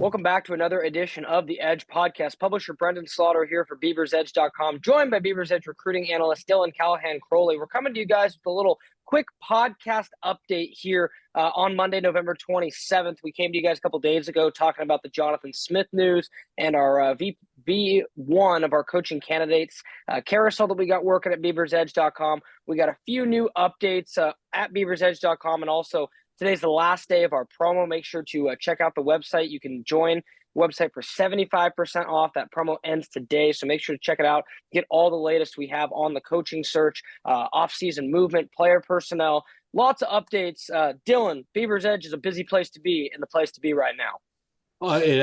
Welcome back to another edition of the Edge podcast. Publisher Brenden here for BeaversEdge.com, joined by Beavers Edge recruiting analyst Callaghan-Croley. We're coming to you guys with a little quick podcast update here on Monday, November 27th. We came to you guys a couple days ago talking about the Jonathan Smith news and our V1 of our coaching candidates carousel that we got working at BeaversEdge.com. We got a few new updates at BeaversEdge.com, and also today's the last day of our promo. Make sure to check out the website. You can join the website for 75% off. That promo ends today, so make sure to check it out. Get all the latest we have on the coaching search, off-season movement, player personnel, lots of updates. Dylan, Beavers Edge is a busy place to be and the place to be right now. It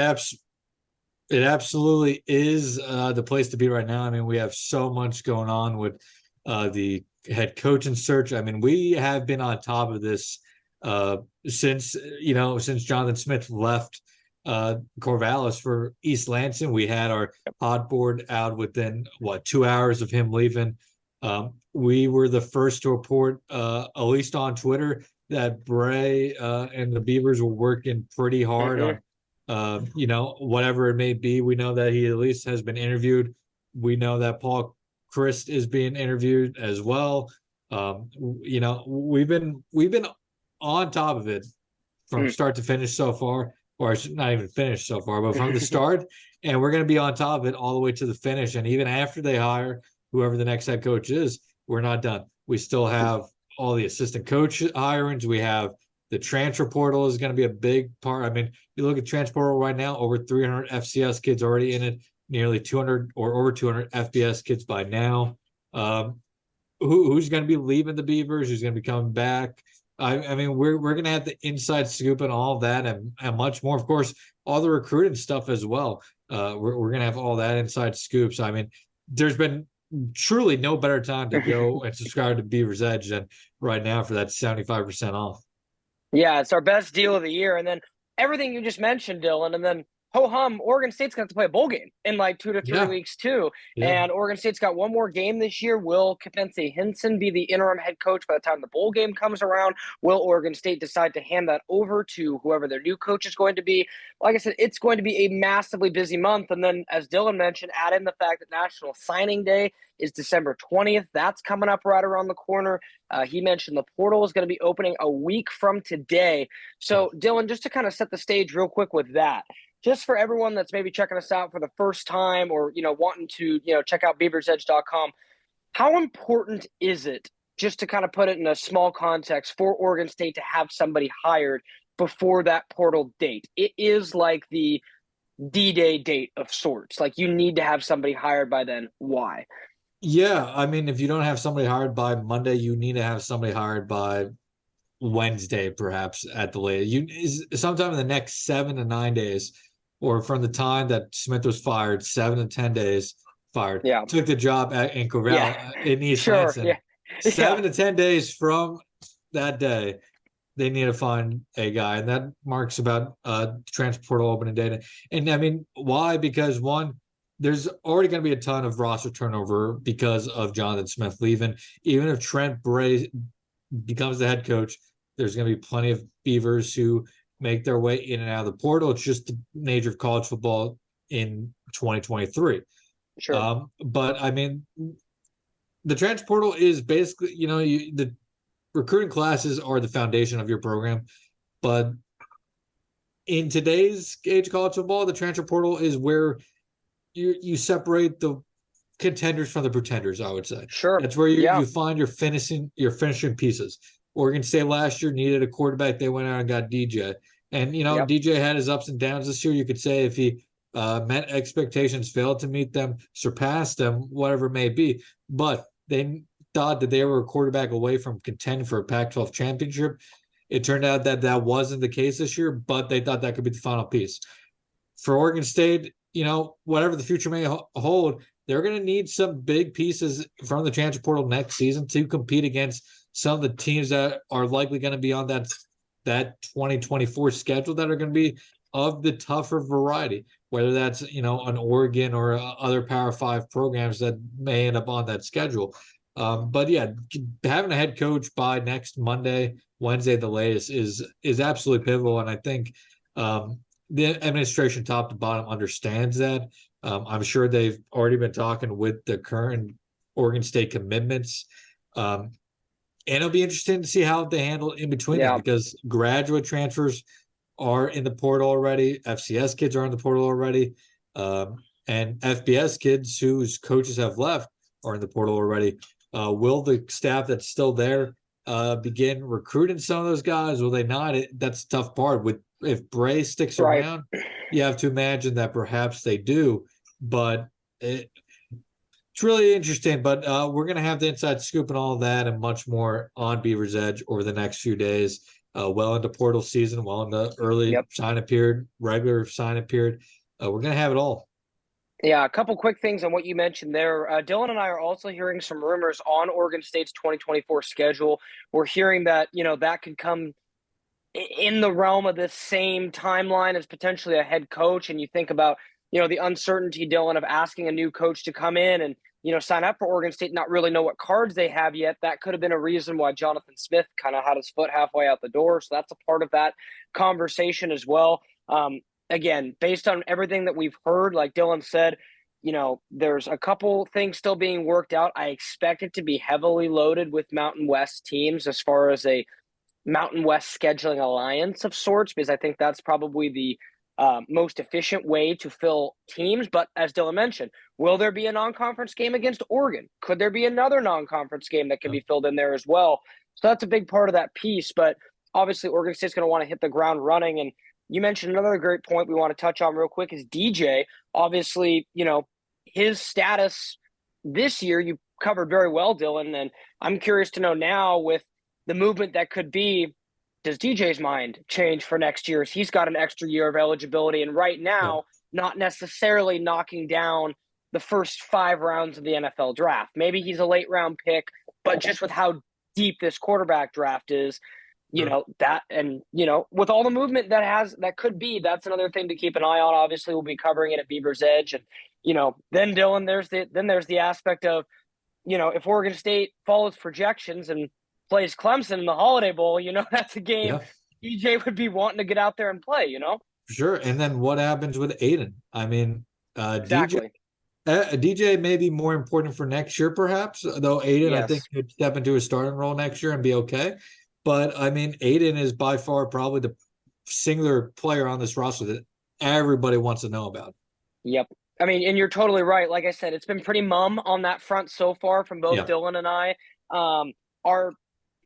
absolutely is the place to be right now. I mean, we have so much going on with the head coaching search. I mean, we have been on top of this since Jonathan Smith left Corvallis for East Lansing. We had our pod board out within 2 hours of him leaving. We were the first to report, at least on Twitter, that Bray and the Beavers were working pretty hard on whatever it may be. We know that he at least has been interviewed. We know that Paul Christ is being interviewed as well. We've been on top of it from start to finish so far, or not even finished so far, but from the start. And we're going to be on top of it all the way to the finish. And even after they hire whoever the next head coach is, we're not done. We still have all the assistant coach hirings. We have the transfer portal is going to be a big part. I mean, you look at transfer portal right now, over 300 FCS kids already in it, nearly 200 or over 200 FBS kids by now. Who's going to be leaving the Beavers? Who's going to be coming back? I mean, we're going to have the inside scoop and all of that and much more. Of course, all the recruiting stuff as well. We're going to have all that inside scoops. I mean, there's been truly no better time to go and subscribe to Beavers Edge than right now for that 75% off. Yeah, it's our best deal of the year. And then everything you just mentioned, Dylan, and then ho-hum, Oregon State's going to have to play a bowl game in like 2 to 3 weeks too. Yeah. And Oregon State's got one more game this year. Will Kapense Hinson be the interim head coach by the time the bowl game comes around? Will Oregon State decide to hand that over to whoever their new coach is going to be? Like I said, it's going to be a massively busy month. And then, as Dylan mentioned, add in the fact that National Signing Day is December 20th. That's coming up right around the corner. He mentioned the portal is going to be opening a week from today. So, Dylan, just to kind of set the stage real quick with that, just for everyone that's maybe checking us out for the first time or, wanting to, check out BeaversEdge.com, how important is it, just to kind of put it in a small context, for Oregon State to have somebody hired before that portal date? It is like the D-Day date of sorts. Like, you need to have somebody hired by then. Why? Yeah, I mean, if you don't have somebody hired by Monday, you need to have somebody hired by Wednesday, perhaps at the latest. Sometime in the next 7 to 9 days, or from the time that Smith was fired, 7 to 10 days fired. Yeah. Took the job in Corvallis in East Lansing. Yeah. 7 to 10 days from that day, they need to find a guy, and that marks about transfer portal opening date. And I mean, why? Because one, there's already going to be a ton of roster turnover because of Jonathan Smith leaving. Even if Trent Bray becomes the head coach, there's going to be plenty of Beavers who make their way in and out of the portal. It's just the nature of college football in 2023. Sure. But I mean, the transfer portal is basically, the recruiting classes are the foundation of your program. But in today's age of college football, the transfer portal is where you separate the contenders from the pretenders, I would say. Sure. That's where you find your finishing pieces. Oregon State last year needed a quarterback. They went out and got DJ. And, DJ had his ups and downs this year. You could say if he met expectations, failed to meet them, surpassed them, whatever it may be. But they thought that they were a quarterback away from contending for a Pac-12 championship. It turned out that wasn't the case this year, but they thought that could be the final piece. For Oregon State, whatever the future may hold, they're going to need some big pieces from the transfer portal next season to compete against some of the teams that are likely going to be on that 2024 schedule that are going to be of the tougher variety, whether that's, an Oregon or other Power 5 programs that may end up on that schedule. But yeah, having a head coach by next Monday, Wednesday, the latest is absolutely pivotal. And I think the administration top to bottom understands that. I'm sure they've already been talking with the current Oregon State commitments. And it'll be interesting to see how they handle in between that, because graduate transfers are in the portal already. FCS kids are in the portal already. And FBS kids whose coaches have left are in the portal already. Will the staff that's still there begin recruiting some of those guys? Will they not? That's the tough part. If Bray sticks around, you have to imagine that perhaps they do. But it's really interesting. But we're going to have the inside scoop and all of that and much more on Beaver's Edge over the next few days. Well into portal season, well into early sign-up period, regular sign-up period. We're going to have it all. Yeah, a couple quick things on what you mentioned there. Dylan and I are also hearing some rumors on Oregon State's 2024 schedule. We're hearing that, that could come in the realm of this same timeline as potentially a head coach. And you think about, the uncertainty, Dylan, of asking a new coach to come in and, sign up for Oregon State, not really know what cards they have yet. That could have been a reason why Jonathan Smith kind of had his foot halfway out the door. So that's a part of that conversation as well. Again, based on everything that we've heard, like Dylan said, there's a couple things still being worked out. I expect it to be heavily loaded with Mountain West teams as far as a Mountain West scheduling alliance of sorts, because I think that's probably the most efficient way to fill teams. But as Dylan mentioned, will there be a non-conference game against Oregon? Could there be another non-conference game that can be filled in there as well? So that's a big part of that piece. But obviously, Oregon State's going to want to hit the ground running. And you mentioned another great point we want to touch on real quick is DJ. Obviously, his status this year, you covered very well, Dylan. And I'm curious to know now, with the movement that could be, does DJ's mind change for next year? He's got an extra year of eligibility, and right now, not necessarily knocking down the first 5 rounds of the NFL draft. Maybe he's a late round pick, but just with how deep this quarterback draft is, that, and, with all the movement that could be, that's another thing to keep an eye on. Obviously, we'll be covering it at Beaver's Edge. And, then Dylan, there's the aspect of, if Oregon State follows projections and plays Clemson in the Holiday Bowl, that's a game DJ would be wanting to get out there and play, For sure. And then what happens with Aiden? I mean, exactly. DJ may be more important for next year, perhaps, though Aiden, I think, could step into a starting role next year and be okay. But, I mean, Aiden is by far probably the singular player on this roster that everybody wants to know about. Yep. I mean, and you're totally right. Like I said, it's been pretty mum on that front so far from both Dylan and I. Our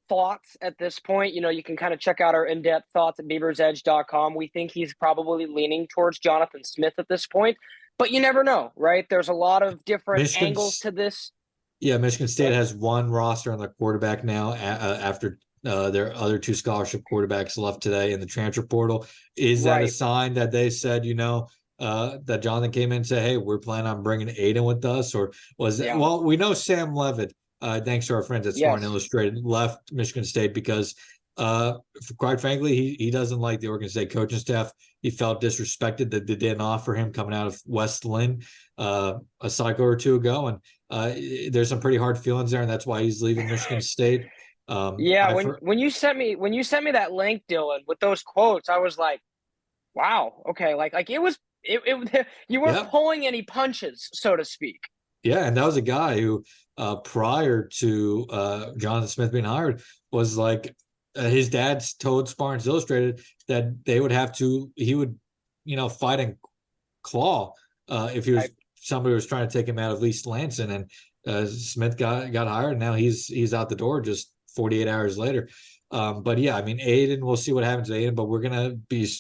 thoughts at this point, you can kind of check out our in-depth thoughts at BeaversEdge.com. We think he's probably leaning towards Jonathan Smith at this point, but you never know, right? There's a lot of different angles to this. Yeah, Michigan State has one roster on their quarterback now after their other 2 scholarship quarterbacks left today in the transfer portal. Is that a sign that they said, that Jonathan came in and said, hey, we're planning on bringing Aiden with us? Or was it, well, we know Sam Levitt, thanks to our friends at Smart Illustrated, left Michigan State because, quite frankly, he doesn't like the Oregon State coaching staff. He felt disrespected that they didn't offer him coming out of West Lynn a cycle or 2 ago. And there's some pretty hard feelings there, and that's why he's leaving Michigan State. When you sent me that link, Dylan, with those quotes, I was like, wow, okay, like it was you weren't pulling any punches, so to speak. Yeah, and that was a guy who prior to Jonathan Smith being hired was like his dad's told Spartans Illustrated that he would fight and claw if he was somebody was trying to take him out of East Lansing, and Smith got hired, and now he's out the door just 48 hours later. But yeah, I mean, Aiden, we'll see what happens to Aiden, but we're gonna be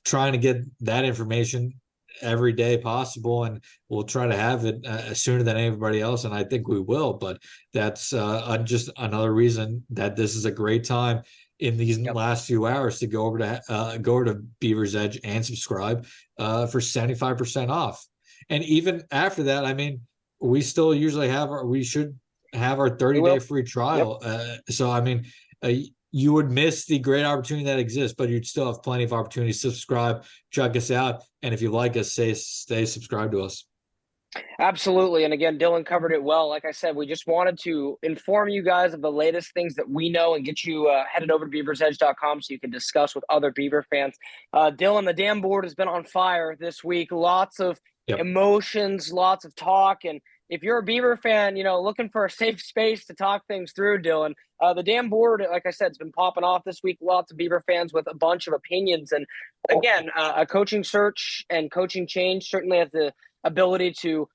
trying to get that information every day possible, and we'll try to have it sooner than anybody else, and I think we will. But that's just another reason that this is a great time in these last few hours to go over to Beaver's Edge and subscribe for 75% off. And even after that, I mean, we still usually we should have our 30-day free trial. So I mean, you would miss the great opportunity that exists, but you'd still have plenty of opportunities to subscribe, check us out, and if you like us, stay subscribed to us. Absolutely. And again, Dylan covered it well. Like I said, we just wanted to inform you guys of the latest things that we know and get you headed over to BeaversEdge.com so you can discuss with other Beaver fans. Dylan, the damn board has been on fire this week. Lots of emotions, lots of talk. And if you're a Beaver fan, looking for a safe space to talk things through, Dylan, the damn board, like I said, it's been popping off this week. Lots of Beaver fans with a bunch of opinions. And again, a coaching search and coaching change certainly has the ability to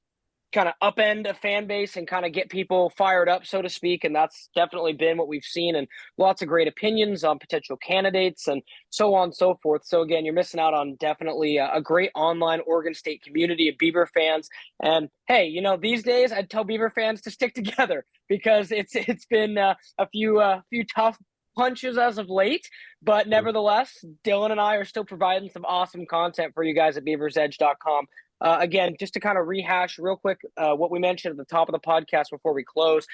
kind of upend a fan base and kind of get people fired up, so to speak. And that's definitely been what we've seen, and lots of great opinions on potential candidates and so on and so forth. So again, you're missing out on definitely a great online Oregon State community of Beaver fans. And hey, these days I'd tell Beaver fans to stick together because it's been a few tough punches as of late, but nevertheless, Dylan and I are still providing some awesome content for you guys at BeaversEdge.com. Again, just to kind of rehash real quick what we mentioned at the top of the podcast before we close,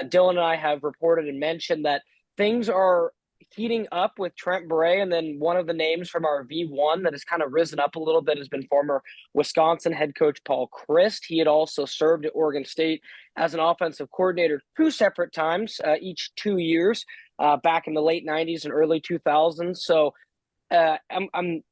Dylan and I have reported and mentioned that things are heating up with Trent Bray, and then one of the names from our V1 that has kind of risen up a little bit has been former Wisconsin head coach Paul Chryst. He had also served at Oregon State as an offensive coordinator 2 separate times, each 2 years, back in the late 90s and early 2000s. So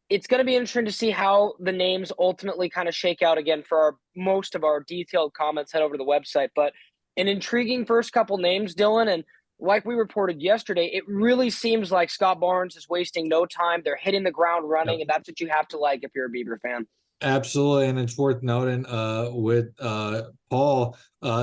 it's going to be interesting to see how the names ultimately kind of shake out. Again, for most of our detailed comments, head over to the website. But an intriguing first couple names, Dylan, and like we reported yesterday, it really seems like Scott Barnes is wasting no time. They're hitting the ground running, and that's what you have to like if you're a Beaver fan. Absolutely, and it's worth noting with Paul,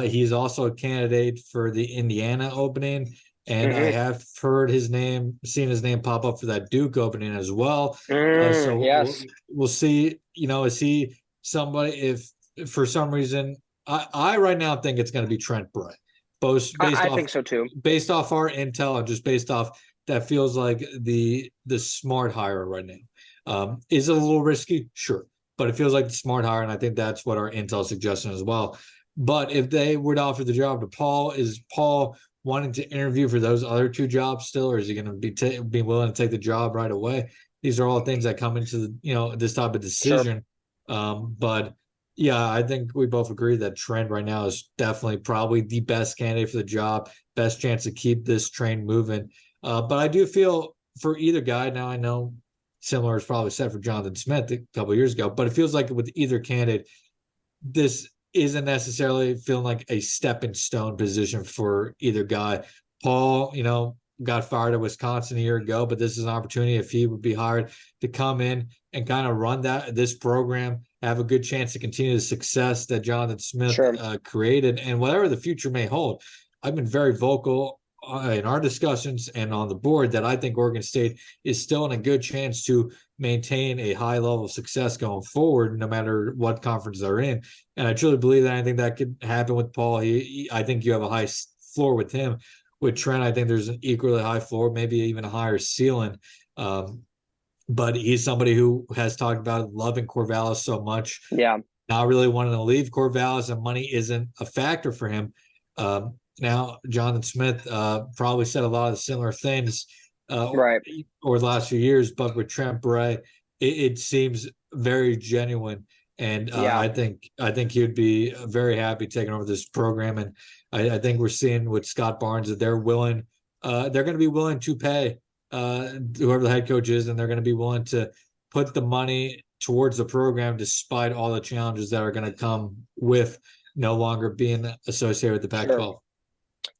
he's also a candidate for the Indiana opening. And I have heard seen his name pop up for that Duke opening as well. So yes, we'll see. Is he somebody? If for some reason, I right now think it's going to be Trent Bray. I think so too. Based off our intel and just based off that feels like the smart hire right now. Is it a little risky? Sure, but it feels like the smart hire, and I think that's what our intel suggesting as well. But if they would offer the job to Paul, is Paul wanting to interview for those other 2 jobs still, or is he going to be willing to take the job right away? These are all things that come into this type of decision. Sure. But yeah, I think we both agree that Trent right now is definitely probably the best candidate for the job, best chance to keep this train moving. But I do feel for either guy, now I know similar is probably said for Jonathan Smith a couple of years ago, but it feels like with either candidate, this isn't necessarily feeling like a stepping stone position for either guy. Paul, got fired at Wisconsin a year ago, but this is an opportunity if he would be hired to come in and kind of run this program, have a good chance to continue the success that Jonathan Smith created, and whatever the future may hold. I've been very vocal in our discussions and on the board that I think Oregon State is still in a good chance to maintain a high level of success going forward, no matter what conference they're in. And I truly believe that. I think that could happen with Paul. I think you have a high floor with him. With Trent, I think there's an equally high floor, maybe even a higher ceiling. But he's somebody who has talked about loving Corvallis so much. Yeah. Not really wanting to leave Corvallis, and money isn't a factor for him. Now, Jonathan Smith probably said a lot of similar things over the last few years, but with Trent Bray, it seems very genuine. And I think he would be very happy taking over this program. And I think we're seeing with Scott Barnes that they're going to be willing to pay whoever the head coach is, and they're going to be willing to put the money towards the program despite all the challenges that are going to come with no longer being associated with the Pac-12.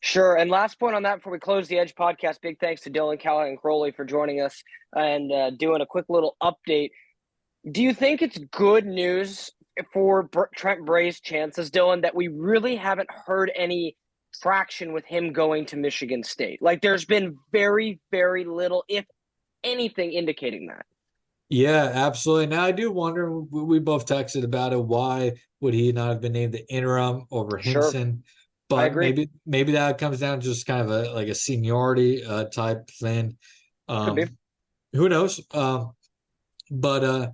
Sure. And last point on that before we close the Edge podcast, big thanks to Dylan Callaghan-Croley for joining us and doing a quick little update. Do you think it's good news for Trent Bray's chances, Dylan, that we really haven't heard any traction with him going to Michigan State? Like, there's been very, very little, if anything, indicating that. Yeah, absolutely. Now, I do wonder, we both texted about it, why would he not have been named the interim over Hinson? Sure. But maybe that comes down to just kind of a seniority type thing. Could be. Who knows? But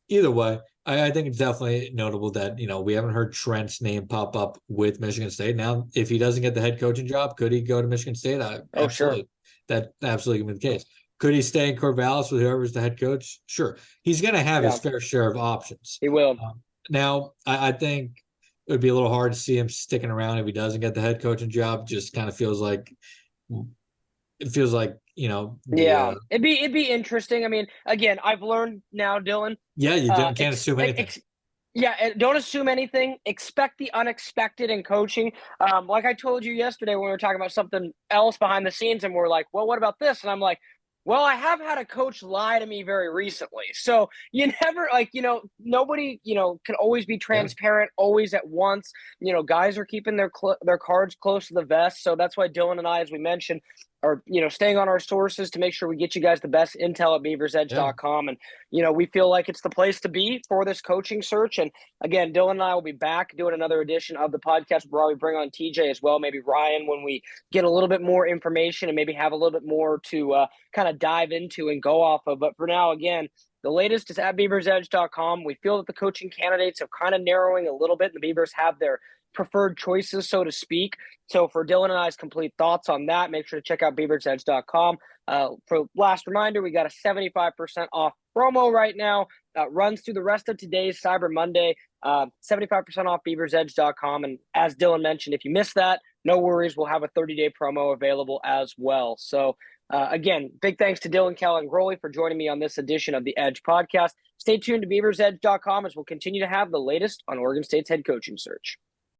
either way, I think it's definitely notable that, we haven't heard Trent's name pop up with Michigan State. Now, if he doesn't get the head coaching job, could he go to Michigan State? Absolutely. Sure. That absolutely can be the case. Could he stay in Corvallis with whoever's the head coach? Sure. He's going to have his fair share of options. He will. Now, I think it would be a little hard to see him sticking around if he doesn't get the head coaching job. Just kind of feels like Yeah, it'd be interesting. I mean, again, I've learned now, Dylan. Yeah, you Uh, don't can't ex, assume anything. ex, yeah, and don't assume anything. Expect the unexpected in coaching. Like I told you yesterday when we were talking about something else behind the scenes, and we're like, "Well, what about this?" And I'm like, "Well, I have had a coach lie to me very recently, so you never nobody can always be Yeah. transparent always at once. Guys are keeping their cards close to the vest, so that's why Dylan and I, as we mentioned, are staying on our sources to make sure we get you guys the best intel at Yeah. BeaversEdge.com. And we feel like it's the place to be for this coaching search. And again, Dylan and I will be back doing another edition of the podcast. We'll probably bring on TJ as well, maybe Ryan, when we get a little bit more information and maybe have a little bit more to kind of dive into and go off of. But for now, again, the latest is at BeaversEdge.com. We feel that the coaching candidates are kind of narrowing a little bit. The Beavers have their preferred choices, so to speak. So for Dylan and I's complete thoughts on that, make sure to check out BeaversEdge.com. For last reminder, we got a 75% off promo right now. Runs through the rest of today's Cyber Monday. 75% off BeaversEdge.com. And as Dylan mentioned, if you missed that, no worries. We'll have a 30-day promo available as well. So again, big thanks to Dylan Callaghan-Croley for joining me on this edition of the Edge podcast. Stay tuned to BeaversEdge.com as we'll continue to have the latest on Oregon State's head coaching search.